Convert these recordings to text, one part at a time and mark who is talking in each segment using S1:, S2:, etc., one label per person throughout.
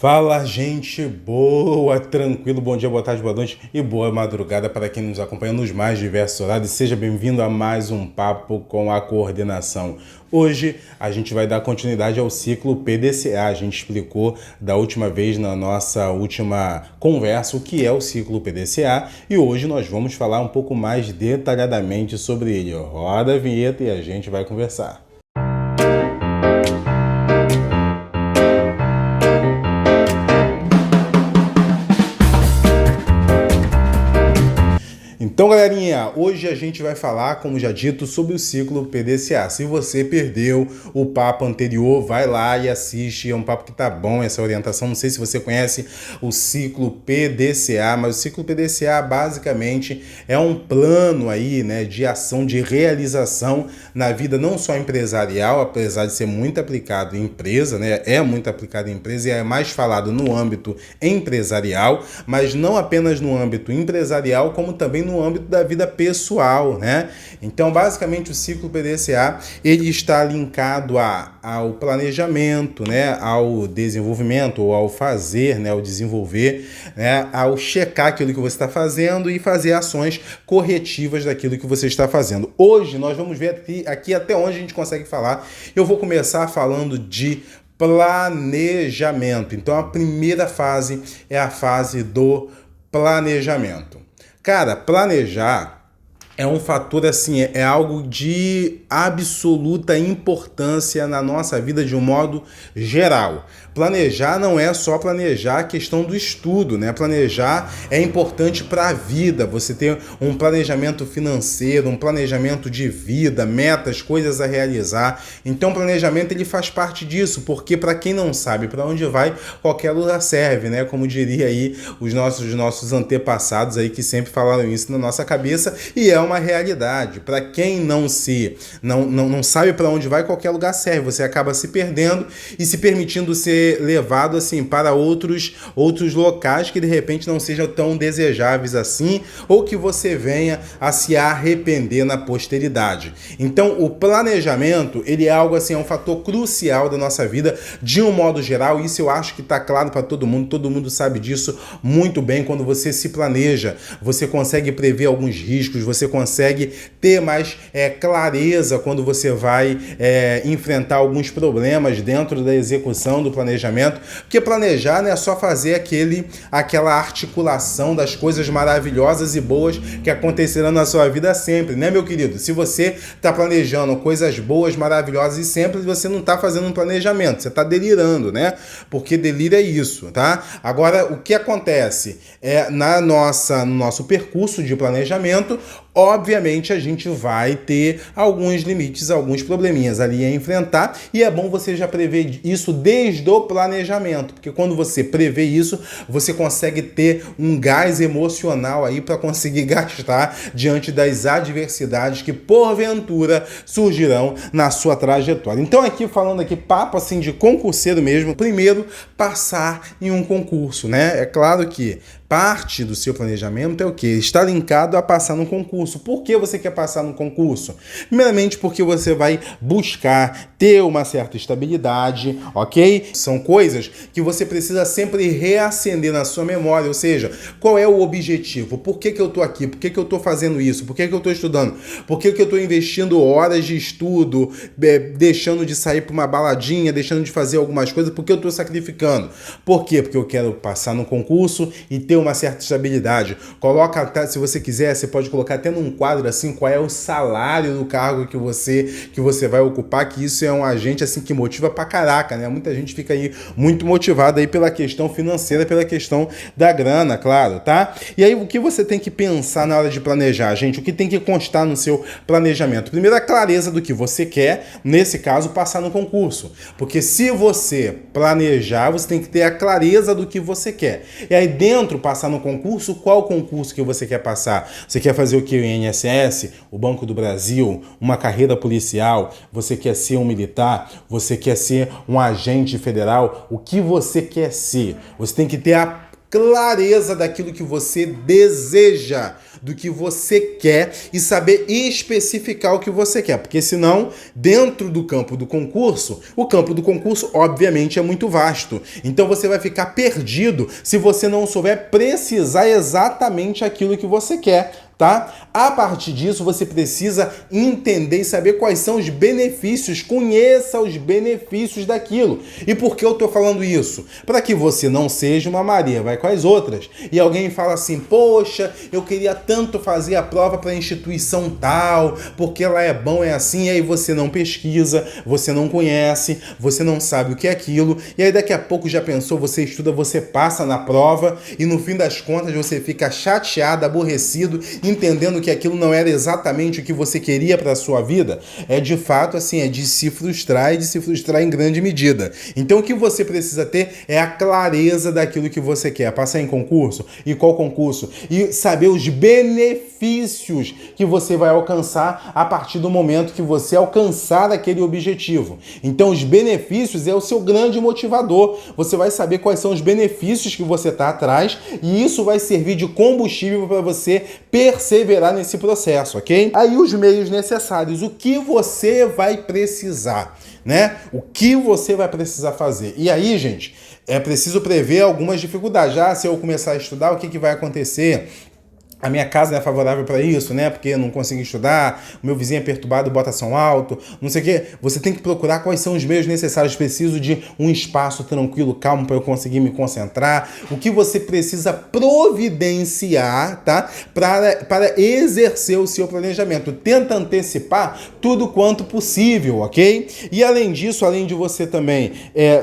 S1: Fala, gente boa, tranquilo, bom dia, boa tarde, boa noite e boa madrugada para quem nos acompanha nos mais diversos horários. Seja bem-vindo a mais um Papo com a Coordenação. Hoje a gente vai dar continuidade ao ciclo PDCA. A gente explicou da última vez na nossa última conversa o que é o ciclo PDCA e hoje nós vamos falar um pouco mais detalhadamente sobre ele. Roda a vinheta e a gente vai conversar. Então, galerinha, hoje a gente vai falar, como já dito, sobre o ciclo PDCA. Se você perdeu o papo anterior, vai lá e assiste. É um papo que tá bom, essa orientação. Não sei se você conhece o ciclo PDCA, mas o ciclo PDCA basicamente é um plano aí, né, de ação, de realização na vida não só empresarial, apesar de ser muito aplicado em empresa, né, é muito aplicado em empresa e é mais falado no âmbito empresarial, mas não apenas no âmbito empresarial, como também no âmbito da vida pessoal, né? Então, basicamente, o ciclo PDCA, ele está linkado ao planejamento, né? Ao desenvolvimento, ou ao fazer, né? Ao desenvolver, né? Ao checar aquilo que você está fazendo e fazer ações corretivas daquilo que você está fazendo. Hoje, nós vamos ver aqui até onde a gente consegue falar. Eu vou começar falando de planejamento. Então, a primeira fase é a fase do planejamento. Cara, planejar é um fator assim, é algo de absoluta importância na nossa vida de um modo geral. Planejar não é só planejar a questão do estudo, né? Planejar é importante para a vida, você ter um planejamento financeiro, um planejamento de vida, metas, coisas a realizar. Então, planejamento ele faz parte disso, porque para quem não sabe para onde vai, qualquer lugar serve, né? Como diria aí os nossos antepassados aí que sempre falaram isso na nossa cabeça e é uma realidade. Para quem não sabe para onde vai, qualquer lugar serve. Você acaba se perdendo e se permitindo ser levado assim para outros locais que de repente não sejam tão desejáveis assim ou que você venha a se arrepender na posteridade. Então, o planejamento, ele é algo assim, é um fator crucial da nossa vida de um modo geral. Isso eu acho que está claro para todo mundo sabe disso muito bem. Quando você se planeja, você consegue prever alguns riscos, você consegue ter mais clareza quando você vai enfrentar alguns problemas dentro da execução do planejamento, porque planejar não é só fazer aquela articulação das coisas maravilhosas e boas que acontecerão na sua vida sempre, né, meu querido? Se você está planejando coisas boas, maravilhosas e sempre, você não está fazendo um planejamento, você está delirando, né? Porque delírio é isso, tá? Agora, o que acontece no nosso percurso de planejamento, obviamente a gente vai ter alguns limites, alguns probleminhas ali a enfrentar e é bom você já prever isso desde o planejamento, porque quando você prevê isso, você consegue ter um gás emocional aí para conseguir gastar diante das adversidades que porventura surgirão na sua trajetória. Então aqui falando aqui papo assim de concurseiro mesmo, primeiro passar em um concurso, né? É claro que parte do seu planejamento é o quê? Está linkado a passar no concurso. Por que você quer passar no concurso? Primeiramente porque você vai buscar ter uma certa estabilidade, ok? São coisas que você precisa sempre reacender na sua memória, ou seja, qual é o objetivo? Por que eu estou aqui? Por que eu estou fazendo isso? Por que eu estou estudando? Por que eu estou investindo horas de estudo, deixando de sair para uma baladinha, deixando de fazer algumas coisas? Por que eu estou sacrificando? Por quê? Porque eu quero passar no concurso e ter uma certa estabilidade. Coloca, se você quiser, você pode colocar até num quadro assim, qual é o salário do cargo que você vai ocupar, que isso é um agente assim que motiva pra caraca, né? Muita gente fica aí muito motivada aí pela questão financeira, pela questão da grana, claro, tá? E aí o que você tem que pensar na hora de planejar, gente? O que tem que constar no seu planejamento? Primeiro, a clareza do que você quer, nesse caso, passar no concurso. Porque se você planejar, você tem que ter a clareza do que você quer. E aí dentro, passar no concurso, qual concurso que você quer passar? Você quer fazer o que? O INSS, o Banco do Brasil, uma carreira policial, você quer ser um militar, você quer ser um agente federal, o que você quer ser? Você tem que ter a clareza daquilo que você deseja do que você quer e saber especificar o que você quer, porque senão, dentro do campo do concurso, o campo do concurso, obviamente, é muito vasto. Então você vai ficar perdido se você não souber precisar exatamente aquilo que você quer, tá? A partir disso, você precisa entender e saber quais são os benefícios, conheça os benefícios daquilo. E por que eu tô falando isso? Para que você não seja uma Maria, vai com as outras. E alguém fala assim, poxa, eu queria tanto fazer a prova para a instituição tal, porque ela é bom, é assim, e aí você não pesquisa, você não conhece, você não sabe o que é aquilo, e aí daqui a pouco já pensou, você estuda, você passa na prova, e no fim das contas você fica chateado, aborrecido, entendendo que aquilo não era exatamente o que você queria para a sua vida. É de fato assim, é de se frustrar e de se frustrar em grande medida. Então o que você precisa ter é a clareza daquilo que você quer. Passar em concurso? E qual concurso? E saber os benefícios que você vai alcançar a partir do momento que você alcançar aquele objetivo. Então os benefícios é o seu grande motivador. Você vai saber quais são os benefícios que você está atrás e isso vai servir de combustível para você perseverar nesse processo, ok? Aí os meios necessários, o que você vai precisar, né? O que você vai precisar fazer. E aí, gente, é preciso prever algumas dificuldades. Já se eu começar a estudar, o que vai acontecer? A minha casa não é favorável para isso, né? Porque eu não consigo estudar, o meu vizinho é perturbado, bota som alto, não sei o quê. Você tem que procurar quais são os meios necessários. Preciso de um espaço tranquilo, calmo, para eu conseguir me concentrar. O que você precisa providenciar, tá? Para exercer o seu planejamento. Tenta antecipar tudo quanto possível, ok? E além disso, além de você também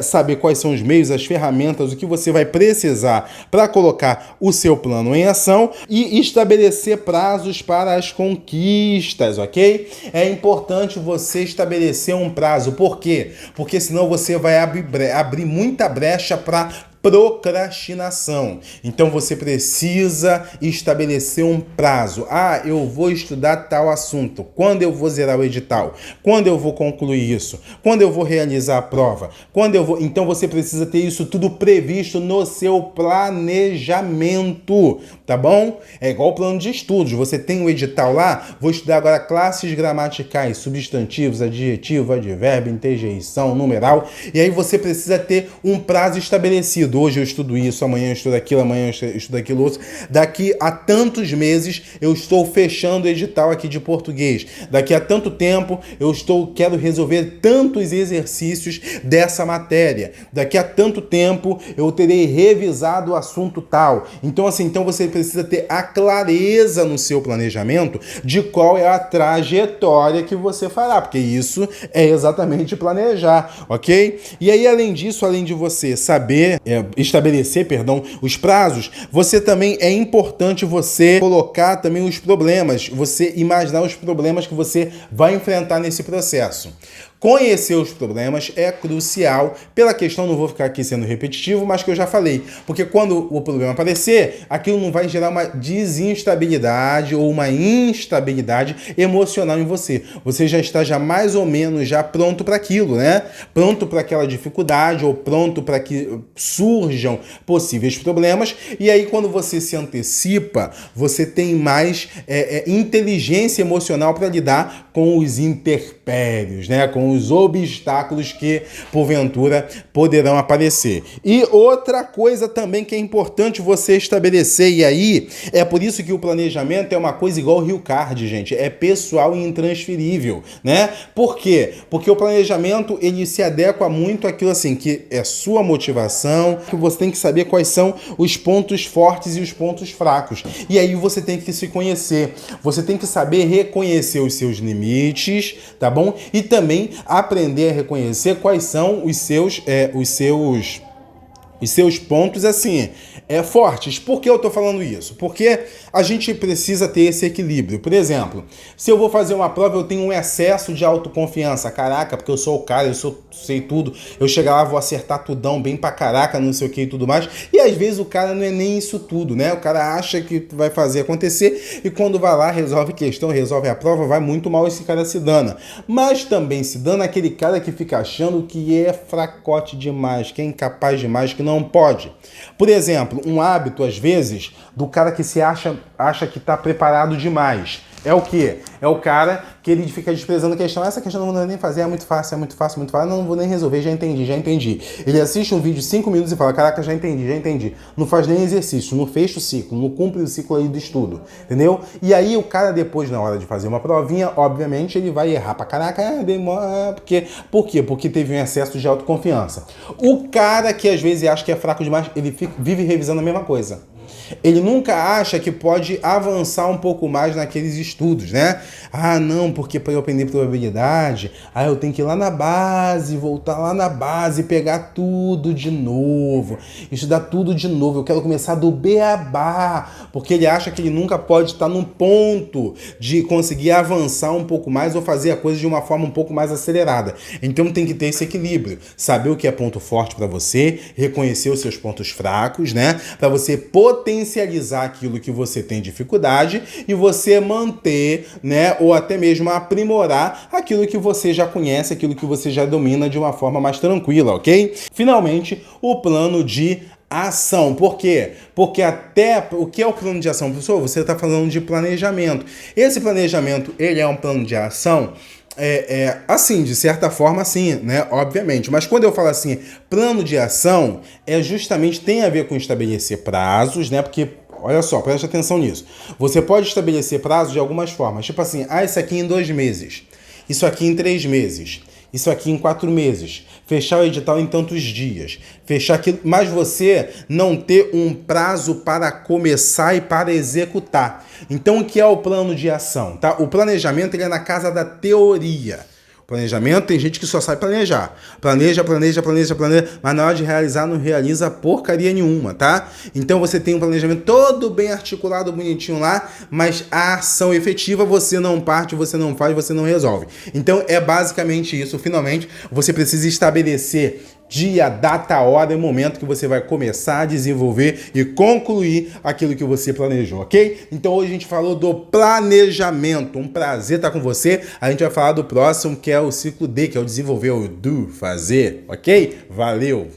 S1: saber quais são os meios, as ferramentas, o que você vai precisar para colocar o seu plano em ação e estabelecer prazos para as conquistas, ok? É importante você estabelecer um prazo. Por quê? Porque senão você vai abrir muita brecha para procrastinação. Então você precisa estabelecer um prazo. Ah, eu vou estudar tal assunto. Quando eu vou zerar o edital? Quando eu vou concluir isso? Quando eu vou realizar a prova? Quando eu vou... Então você precisa ter isso tudo previsto no seu planejamento, tá bom? É igual o plano de estudos. Você tem um edital lá, vou estudar agora classes gramaticais, substantivos, adjetivo, advérbio, interjeição, numeral, e aí você precisa ter um prazo estabelecido. Hoje eu estudo isso, amanhã eu estudo aquilo, amanhã eu estudo aquilo outro. Daqui a tantos meses eu estou fechando o edital aqui de português. Daqui a tanto tempo quero resolver tantos exercícios dessa matéria. Daqui a tanto tempo eu terei revisado o assunto tal. Então assim, você precisa ter a clareza no seu planejamento de qual é a trajetória que você fará, porque isso é exatamente planejar, ok? E aí, além disso, além de você saber estabelecer os prazos, você também é importante você colocar também os problemas, você imaginar os problemas que você vai enfrentar nesse processo. Conhecer os problemas é crucial pela questão, não vou ficar aqui sendo repetitivo, mas que eu já falei, porque quando o problema aparecer, aquilo não vai gerar uma desinstabilidade ou uma instabilidade emocional em você. Você já está mais ou menos pronto para aquilo, né? Pronto para aquela dificuldade ou pronto para que surjam possíveis problemas. E aí quando você se antecipa, você tem mais inteligência emocional para lidar com os intempéries, né? Com os obstáculos que, porventura, poderão aparecer. E outra coisa também que é importante você estabelecer, e aí, é por isso que o planejamento é uma coisa igual o Rio Card, gente, é pessoal e intransferível, né? Por quê? Porque o planejamento, ele se adequa muito àquilo assim, que é sua motivação, que você tem que saber quais são os pontos fortes e os pontos fracos. E aí você tem que se conhecer, você tem que saber reconhecer os seus limites, tá bom? E também aprender a reconhecer quais são os seus pontos, assim, fortes. Por que eu tô falando isso? Porque a gente precisa ter esse equilíbrio. Por exemplo, se eu vou fazer uma prova, eu tenho um excesso de autoconfiança. Caraca, porque eu sou o cara, sei tudo. Eu chegar lá, vou acertar tudão, bem pra caraca, não sei o que e tudo mais. E às vezes o cara não é nem isso tudo, né? O cara acha que vai fazer acontecer e quando vai lá, resolve questão, resolve a prova, vai muito mal, esse cara se dana. Mas também se dana aquele cara que fica achando que é fracote demais, que é incapaz demais, que não pode. Por exemplo, um hábito, às vezes, do cara que se acha que está preparado demais. É o quê? É o cara que ele fica desprezando a questão. Essa questão eu não vou nem fazer, é muito fácil, muito fácil. Não vou nem resolver, já entendi. Ele assiste um vídeo de 5 minutos e fala, caraca, já entendi. Não faz nem exercício, não fecha o ciclo, não cumpre o ciclo aí do estudo, entendeu? E aí o cara depois, na hora de fazer uma provinha, obviamente ele vai errar pra caraca, demora, por quê? Porque teve um excesso de autoconfiança. O cara que às vezes acha que é fraco demais, ele vive revisando a mesma coisa. Ele nunca acha que pode avançar um pouco mais naqueles estudos, né? Ah, não, porque para eu aprender probabilidade, eu tenho que ir lá na base, voltar lá na base, pegar tudo de novo, estudar tudo de novo. Eu quero começar do beabá, porque ele acha que ele nunca pode estar num ponto de conseguir avançar um pouco mais ou fazer a coisa de uma forma um pouco mais acelerada. Então tem que ter esse equilíbrio, saber o que é ponto forte para você, reconhecer os seus pontos fracos, né? Para você potencializar aquilo que você tem dificuldade e você manter, né, ou até mesmo aprimorar aquilo que você já conhece, aquilo que você já domina de uma forma mais tranquila, ok? Finalmente, o plano de ação. Por quê? Porque até o que é o plano de ação, professor? Você está falando de planejamento. Esse planejamento, ele é um plano de ação. Assim, de certa forma, sim, né? Obviamente. Mas quando eu falo assim, plano de ação, justamente tem a ver com estabelecer prazos, né? Porque, olha só, preste atenção nisso. Você pode estabelecer prazos de algumas formas. Tipo assim, isso aqui em 2 meses. Isso aqui em 3 meses. Isso aqui em 4 meses. Fechar o edital em tantos dias. Fechar aquilo. Mas você não ter um prazo para começar e para executar. Então, o que é o plano de ação? Tá? O planejamento ele é na casa da teoria. Planejamento, tem gente que só sabe planejar. Planeja, mas na hora de realizar não realiza porcaria nenhuma, tá? Então você tem um planejamento todo bem articulado, bonitinho lá, mas a ação efetiva você não parte, você não faz, você não resolve. Então é basicamente isso. Finalmente, você precisa estabelecer dia, data, hora e momento que você vai começar a desenvolver e concluir aquilo que você planejou, ok? Então hoje a gente falou do planejamento. Um prazer estar com você. A gente vai falar do próximo, que é o ciclo D, que é o desenvolver, o do, fazer, ok? Valeu!